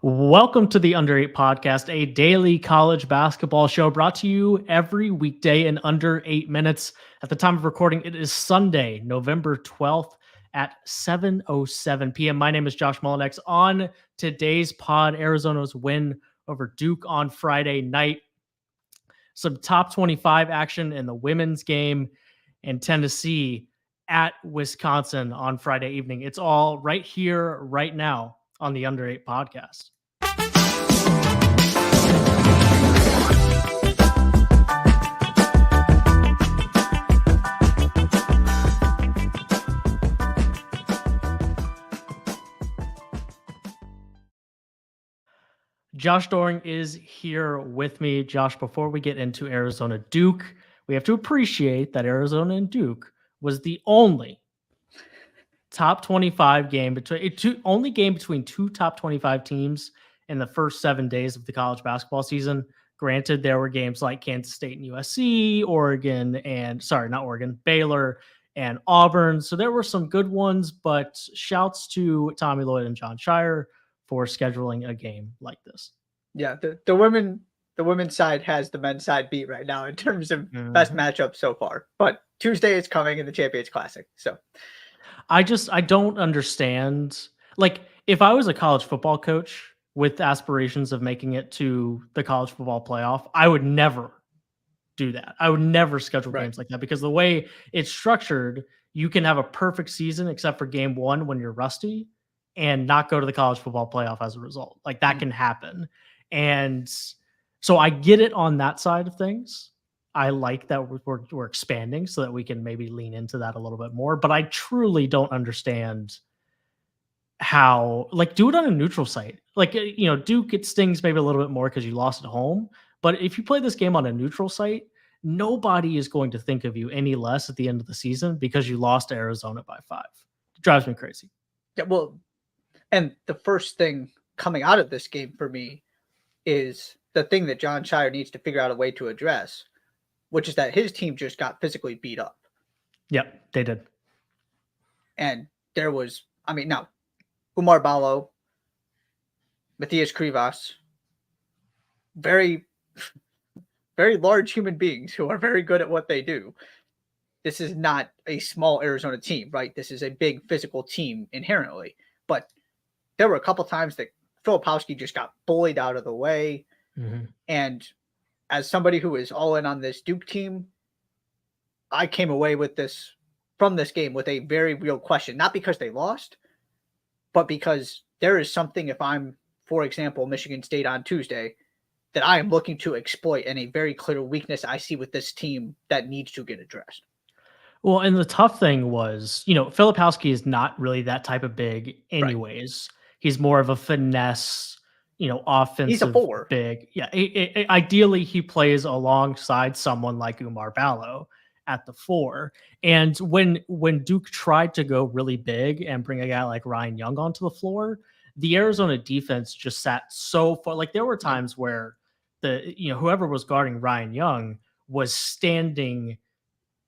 Welcome to the Under 8 Podcast, a daily college basketball show brought to you every weekday in under 8 minutes. At the time of recording, it is Sunday, November 12th at 7:07 p.m. My name is Josh Mullenix. On today's pod, Arizona's win over Duke on Friday night. Some top 25 action in the women's game, and Tennessee at Wisconsin on Friday evening. It's all right here, right now on the Under 8 Podcast. Josh Doering is here with me. Josh, before we get into Arizona Duke, we have to appreciate that Arizona and Duke was the only top 25 game between two top 25 teams in the first 7 days of the college basketball season. Granted, there were games like Kansas State and USC, Baylor and Auburn. So there were some good ones, but shouts to Tommy Lloyd and John Shire for scheduling a game like this. Yeah, the women's side has the men's side beat right now in terms of best matchup so far. But Tuesday is coming in the Champions Classic. So I don't understand. Like, if I was a college football coach with aspirations of making it to the college football playoff, I would never do that. I would never schedule games like that, because the way it's structured, you can have a perfect season except for game one when you're rusty and not go to the college football playoff as a result. Like, that can happen. And so I get it on that side of things. I like that we're expanding so that we can maybe lean into that a little bit more. But I truly don't understand how, like, do it on a neutral site. Like, Duke, it stings maybe a little bit more because you lost at home. But if you play this game on a neutral site, nobody is going to think of you any less at the end of the season because you lost to Arizona by 5. It drives me crazy. Yeah, well, and the first thing coming out of this game for me is the thing that John Shire needs to figure out a way to address, which is that his team just got physically beat up. Yep, they did. And there was, now, Umar Ballo, Matthias Krivas, very, very large human beings who are very good at what they do. This is not a small Arizona team, right? This is a big physical team inherently. But there were a couple times that Filipowski just got bullied out of the way. Mm-hmm. And as somebody who is all in on this Duke team, I came away from this game with a very real question, not because they lost, but because there is something, if I'm, for example, Michigan State on Tuesday, that I am looking to exploit, and a very clear weakness I see with this team that needs to get addressed. Well, and the tough thing was, Filipowski is not really that type of big anyways. Right. He's more of a finesse, offensive. He's a 4. Big. Yeah. Ideally, he plays alongside someone like Umar Ballo at the 4. And when Duke tried to go really big and bring a guy like Ryan Young onto the floor, the Arizona defense just sat so far. Like, there were times where whoever was guarding Ryan Young was standing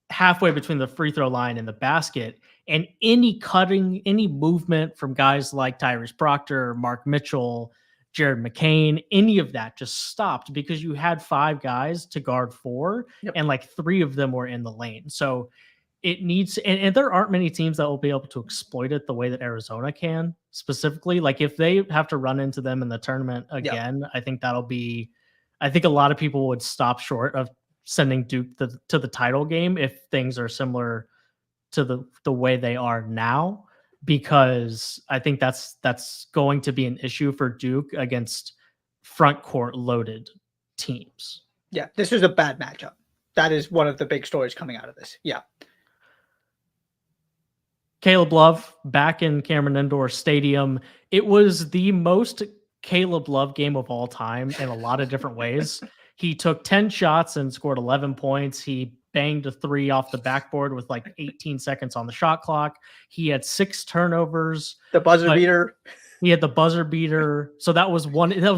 halfway between the free throw line and the basket, and any cutting, any movement from guys like Tyrese Proctor, Mark Mitchell, Jared McCain, any of that just stopped because you had 5 guys to guard 4, and like 3 of them were in the lane. So it needs, and there aren't many teams that will be able to exploit it the way that Arizona can specifically. Like, if they have to run into them in the tournament again, I think a lot of people would stop short of sending Duke to the title game if things are similar to the way they are now, because I think that's going to be an issue for Duke against front court loaded teams. Yeah, this was a bad matchup. That is one of the big stories coming out of this. Yeah. Caleb Love back in Cameron Indoor Stadium. It was the most Caleb Love game of all time in a lot of different ways. He took 10 shots and scored 11 points. He banged a 3 off the backboard with like 18 seconds on the shot clock. He had 6 turnovers. The buzzer beater. He had the buzzer beater. So that was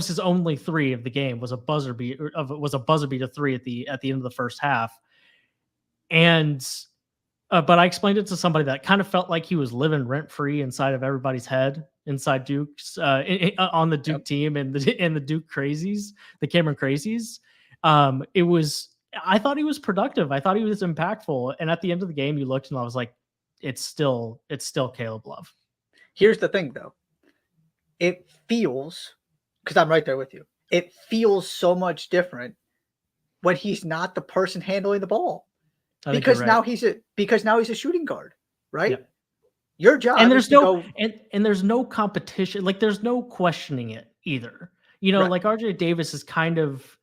his only 3 of the game, was a buzzer beater 3 at the end of the first half. And but I explained it to somebody that kind of felt like he was living rent free inside of everybody's head inside Duke's on the Duke team and the Duke Crazies, the Cameron Crazies. I thought he was productive. I thought he was impactful. And at the end of the game, you looked and I was like, it's still Caleb Love. Here's the thing, though. It feels, because I'm right there with you, it feels so much different when he's not the person handling the ball. Because now he's a shooting guard, right? Yeah. Your job and there's no and there's no competition. Like there's no questioning it either. You know, like RJ Davis is kind of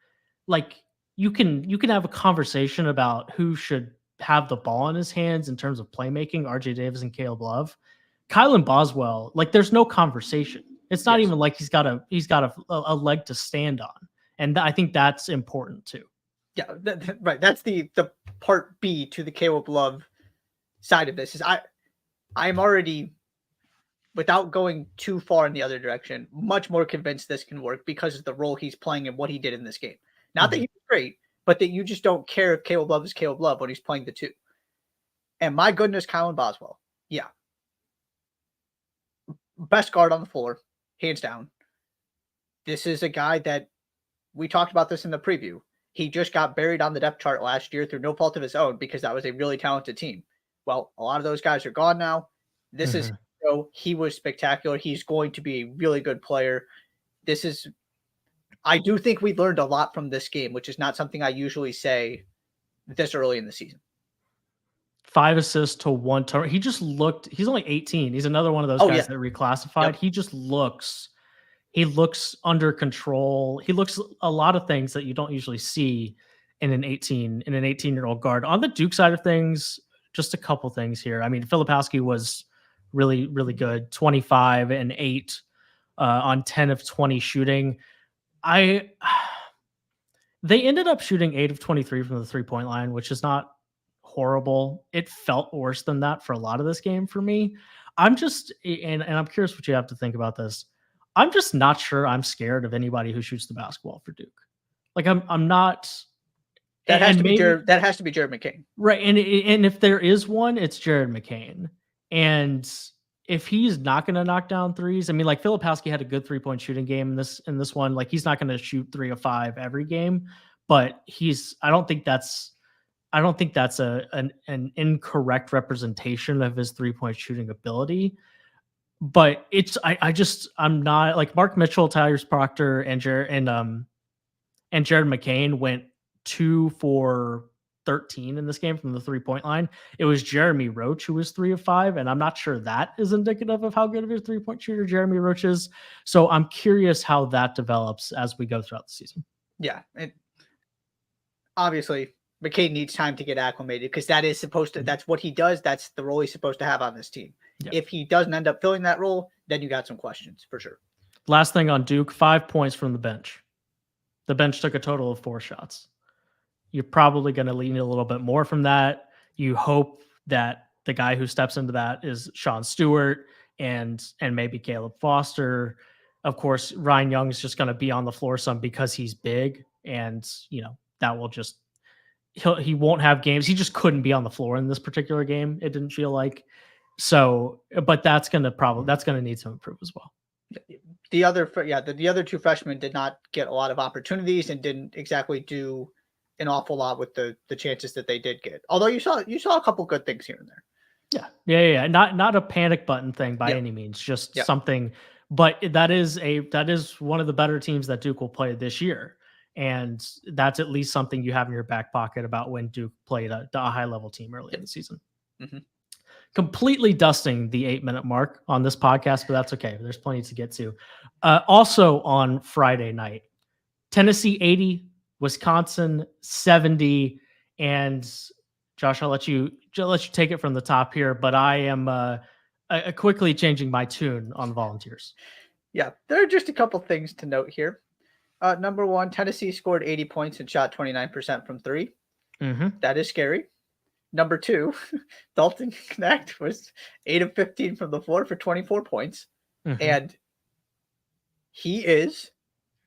like you can have a conversation about who should have the ball in his hands in terms of playmaking, RJ Davis and Caleb Love. Kylan Boswell, like there's no conversation. It's not even like he's got a leg to stand on. And I think that's important too. Yeah, right. That's the part B to the Caleb Love side of this. Is I'm already, without going too far in the other direction, much more convinced this can work because of the role he's playing and what he did in this game. Not that he was great, but that you just don't care if Caleb Love is Caleb Love when he's playing the two. And my goodness, Kylan Boswell. Yeah. Best guard on the floor, hands down. This is a guy that we talked about this in the preview. He just got buried on the depth chart last year through no fault of his own because that was a really talented team. Well, a lot of those guys are gone now. This is, he was spectacular. He's going to be a really good player. I do think we learned a lot from this game, which is not something I usually say this early in the season. 5 assists to 1 turnover. He just looked, he's only 18. He's another one of those guys that reclassified. Yep. He just looks under control. He looks a lot of things that you don't usually see in an 18-year-old guard. On the Duke side of things, just a couple things here. I mean, Filipowski was really, really good. 25 and 8 on 10 of 20 shooting. They ended up shooting 8 of 23 from the 3-point line, which is not horrible. It felt worse than that for a lot of this game for me. I'm just, and I'm curious what you have to think about this. I'm just not sure I'm scared of anybody who shoots the basketball for Duke. Like I'm not. That has to be Jared McCain. Right. And if there is one, it's Jared McCain. And if he's not going to knock down threes, I mean, like Filipowski had a good 3-point shooting game in this one. Like he's not going to shoot 3 of 5 every game, but I don't think that's an incorrect representation of his 3-point shooting ability. But I'm not like Mark Mitchell, Tyrese Proctor, and Jared McCain went 2 for 13 in this game from the 3-point line. It was Jeremy Roach who was 3 of 5, and I'm not sure that is indicative of how good of a 3-point shooter Jeremy Roach is. So I'm curious how that develops as we go throughout the season. Yeah, and obviously McCain needs time to get acclimated because that's what he does. That's the role he's supposed to have on this team. Yeah. If he doesn't end up filling that role, then you got some questions for sure. Last thing on Duke, 5 points from the bench. The bench took a total of 4 shots. You're probably going to lean a little bit more from that. You hope that the guy who steps into that is Sean Stewart and maybe Caleb Foster. Of course, Ryan Young's just going to be on the floor some because he's big, and that will just he won't have games. He just couldn't be on the floor in this particular game. It didn't feel like so, but that's going to need some improve as well. The other 2 freshmen did not get a lot of opportunities and didn't exactly do an awful lot with the chances that they did get. Although you saw a couple good things here and there. Yeah. Not a panic button thing by any means, just something. But that is one of the better teams that Duke will play this year. And that's at least something you have in your back pocket about when Duke played a high level team early in the season. Mm-hmm. Completely dusting the 8-minute mark on this podcast, but that's okay. There's plenty to get to. Also on Friday night, Tennessee 80, Wisconsin 70, and Josh, I'll let you take it from the top here, but I am quickly changing my tune on Volunteers. Yeah, there are just a couple things to note here. Number 1, Tennessee scored 80 points and shot 29% from 3. Mm-hmm. That is scary. Number 2, Dalton Knecht was 8 of 15 from the floor for 24 points. Mm-hmm. And he is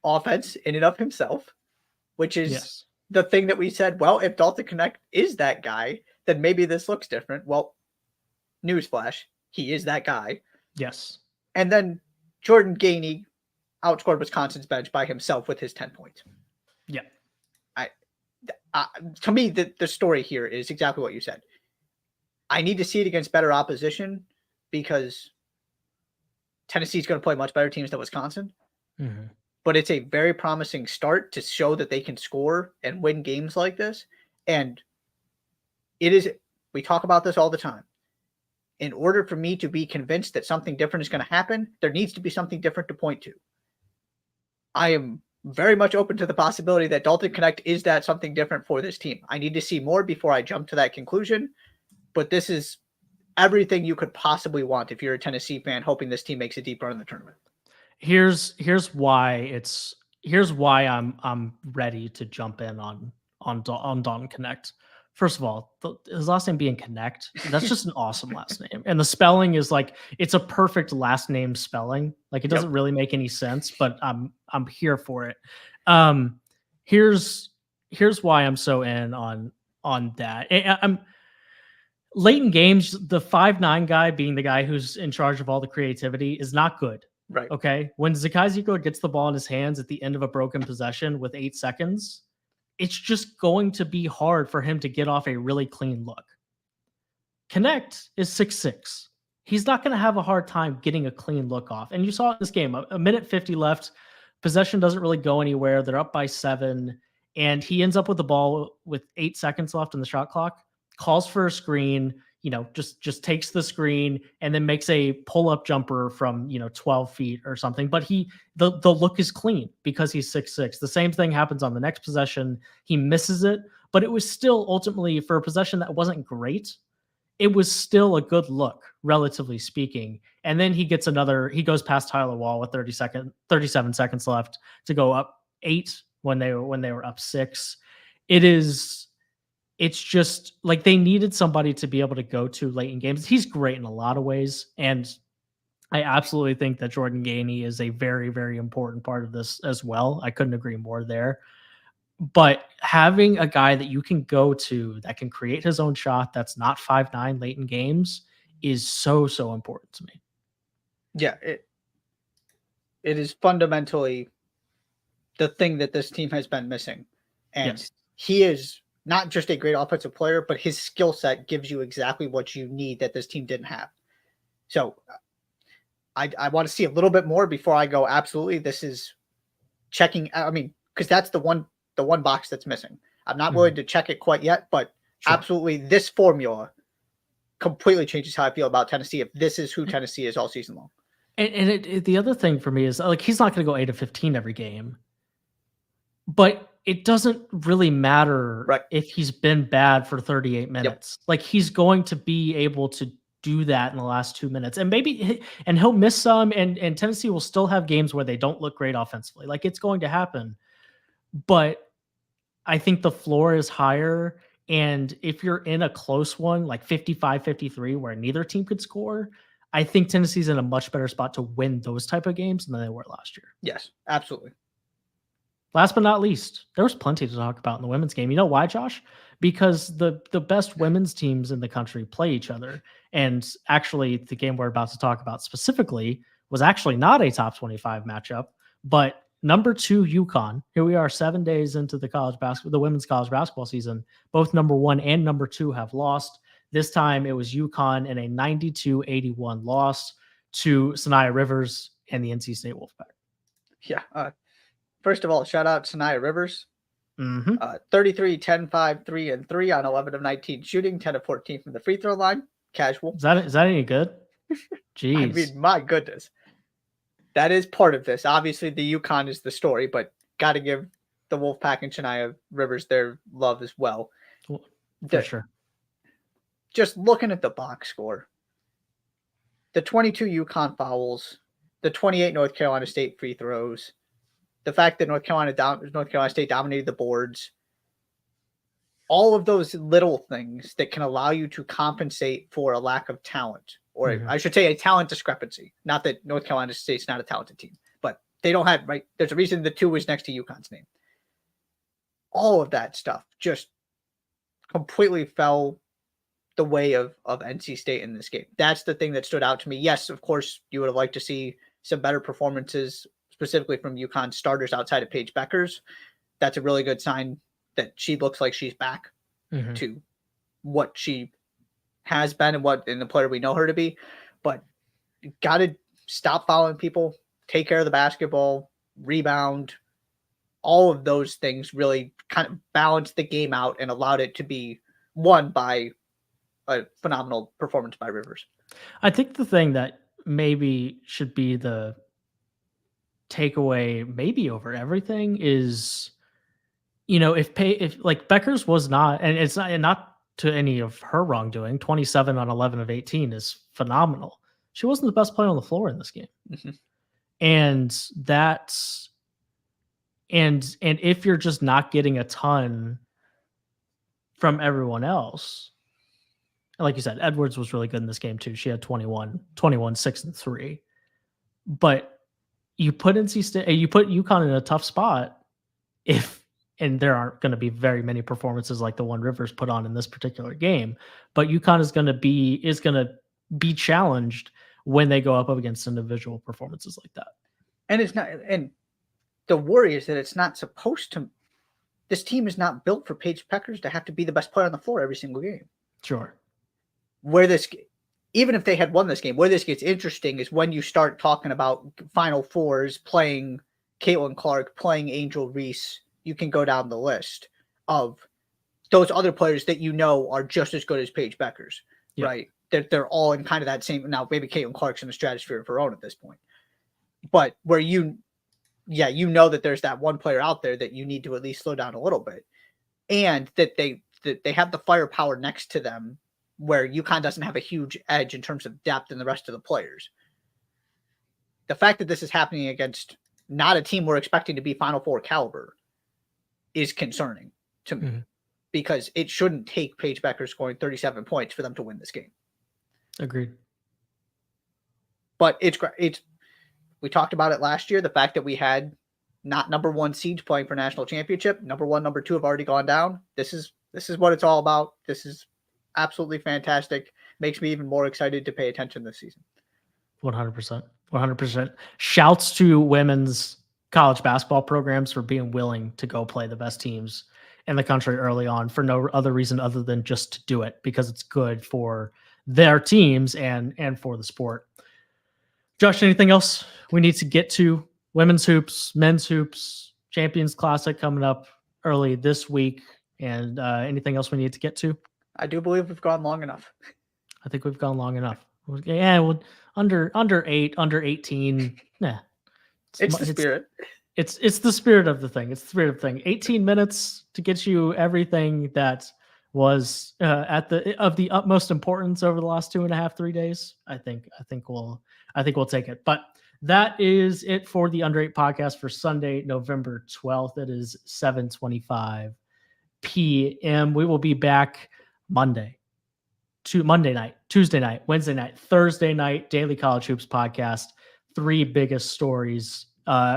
offense in and of himself, which is the thing that we said, well, if Dalton Knecht is that guy, then maybe this looks different. Well, newsflash, he is that guy. Yes. And then Jordan Gainey outscored Wisconsin's bench by himself with his 10 points. Yeah. To me, the story here is exactly what you said. I need to see it against better opposition because Tennessee's going to play much better teams than Wisconsin. Mm-hmm. But it's a very promising start to show that they can score and win games like this. And it is, we talk about this all the time. In order for me to be convinced that something different is going to happen, there needs to be something different to point to. I am very much open to the possibility that Dalton Knecht is that something different for this team. I need to see more before I jump to that conclusion. But this is everything you could possibly want if you're a Tennessee fan hoping this team makes a deep run in the tournament. Here's why I'm ready to jump in on Dalton Knecht. First of all, his last name being Knecht, that's just an awesome last name. And the spelling is like, it's a perfect last name spelling. Like it doesn't really make any sense, but I'm here for it. Here's why I'm so in on that. I'm late in games, the 5'9" guy being the guy who's in charge of all the creativity is not good. Right. Okay. When Zakai Zeko gets the ball in his hands at the end of a broken possession with 8 seconds, it's just going to be hard for him to get off a really clean look. Knecht is 6'6". He's not going to have a hard time getting a clean look off. And you saw in this game, a minute 50 left. Possession doesn't really go anywhere. They're up by 7. And he ends up with the ball with 8 seconds left in the shot clock, calls for a screen, just takes the screen and then makes a pull-up jumper from, 12 feet or something. But the look is clean because he's 6'6". The same thing happens on the next possession. He misses it, but it was still ultimately, for a possession that wasn't great, it was still a good look, relatively speaking. And then he goes past Tyler Wall with 37 seconds left to go up 8 when they were up 6. It's just like they needed somebody to be able to go to late in games. He's great in a lot of ways. And I absolutely think that Jordan Gainey is a very, very important part of this as well. I couldn't agree more there. But having a guy that you can go to that can create his own shot that's not 5'9" late in games is so, so important to me. Yeah, it is fundamentally the thing that this team has been missing. And he is not just a great offensive player, but his skill set gives you exactly what you need that this team didn't have. So I want to see a little bit more before I go, absolutely, this is checking. I mean, because that's the one box that's missing. I'm not willing to check it quite yet, but absolutely this formula completely changes how I feel about Tennessee if this is who Tennessee is all season long. And the other thing for me is, like, he's not going to go 8 of 15 every game, but it doesn't really matter if he's been bad for 38 minutes. Like, he's going to be able to do that in the last 2 minutes, and he'll miss some, and Tennessee will still have games where they don't look great offensively. Like, it's going to happen, but I think the floor is higher. And if you're in a close one, like 55-53, where neither team could score, I think Tennessee's in a much better spot to win those type of games than they were last year. Yes, absolutely. Last but not least, there was plenty to talk about in the women's game. You know why, Josh? Because the best women's teams in the country play each other. And actually, the game we're about to talk about specifically was actually not a top 25 matchup, but number 2 UConn. Here we are 7 days into the women's college basketball season. Both number 1 and number 2 have lost. This time it was UConn in a 92-81 loss to Sanaya Rivers and the NC State Wolfpack. Yeah. First of all, shout out Sanaya Rivers. 33, 10, 5, 3, and 3 on 11 of 19 shooting, 10 of 14 from the free throw line. Casual. Is that any good? Jeez. I mean, my goodness. That is part of this. Obviously, the UConn is the story, but got to give the Wolfpack and Sanaya Rivers their love as well. For sure. Just looking at the box score, the 22 UConn fouls, the 28 North Carolina State free throws, the fact that North Carolina State dominated the boards, all of those little things that can allow you to compensate for a lack of talent, or I should say a talent discrepancy. Not that North Carolina State's not a talented team, but they don't have, right? There's a reason the 2 is next to UConn's name. All of that stuff just completely fell the way of NC State in this game. That's the thing that stood out to me. Yes, of course, you would have liked to see some better performances, specifically from UConn starters outside of Paige Beckers, that's a really good sign that she looks like she's back to what she has been and the player we know her to be. But you got to stop fouling people, take care of the basketball, rebound. All of those things really kind of balanced the game out and allowed it to be won by a phenomenal performance by Rivers. I think the thing that maybe should be the takeaway maybe over everything is, if like Beckers was not, and it's not to any of her wrongdoing, 27 on 11 of 18 is phenomenal. She wasn't the best player on the floor in this game. And that's, and if you're just not getting a ton from everyone else, like you said, Edwards was really good in this game too. She had 21, 6 and 3. But you put NC State, you put UConn in a tough spot and there aren't going to be very many performances like the one Rivers put on in this particular game, but UConn is going to be challenged when they go up against individual performances like that. And it's not, and the worry is that it's not supposed to. This team is not built for Paige Beckers to have to be the best player on the floor every single game. Sure. Even if they had won this game, where this gets interesting is when you start talking about Final Fours, playing Caitlin Clark, playing Angel Reese. You can go down the list of those other players that are just as good as Paige Beckers, right? They're all in kind of that same. Now, maybe Caitlin Clark's in a stratosphere of her own at this point, but where that there's that one player out there that you need to at least slow down a little bit, and that they have the firepower next to them, where UConn doesn't have a huge edge in terms of depth in the rest of the players. The fact that this is happening against not a team we're expecting to be Final Four caliber is concerning to me, because it shouldn't take Paige Beckers scoring 37 points for them to win this game. Agreed. But we talked about it last year. The fact that we had not number one seeds playing for national championship, number one, number two have already gone down. This is what it's all about. This is absolutely fantastic. Makes me even more excited to pay attention this season. 100%. Shouts to women's college basketball programs for being willing to go play the best teams in the country early on for no other reason other than just to do it, because it's good for their teams and for the sport. Josh, anything else we need to get to? Women's hoops, men's hoops, Champions Classic coming up early this week, and anything else we need to get to? I do believe we've gone long enough. I think we've gone long enough. Yeah, well, under 8, under 18. Nah. It's the spirit. It's the spirit of the thing. It's the spirit of the thing. 18 minutes to get you everything that was of the utmost importance over the last 2.5-3 days. I think we'll take it. But that is it for the Under 8 podcast for Sunday, November 12th. It is 7:25 p.m. We will be back Monday night, Tuesday night, Wednesday night, Thursday night, Daily College Hoops podcast. 3 biggest stories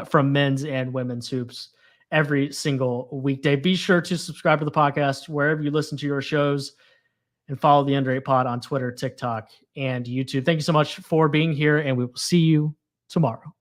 from men's and women's hoops every single weekday. Be sure to subscribe to the podcast wherever you listen to your shows, and follow the Under 8 Pod on Twitter, TikTok, and YouTube. Thank you so much for being here, and we will see you tomorrow.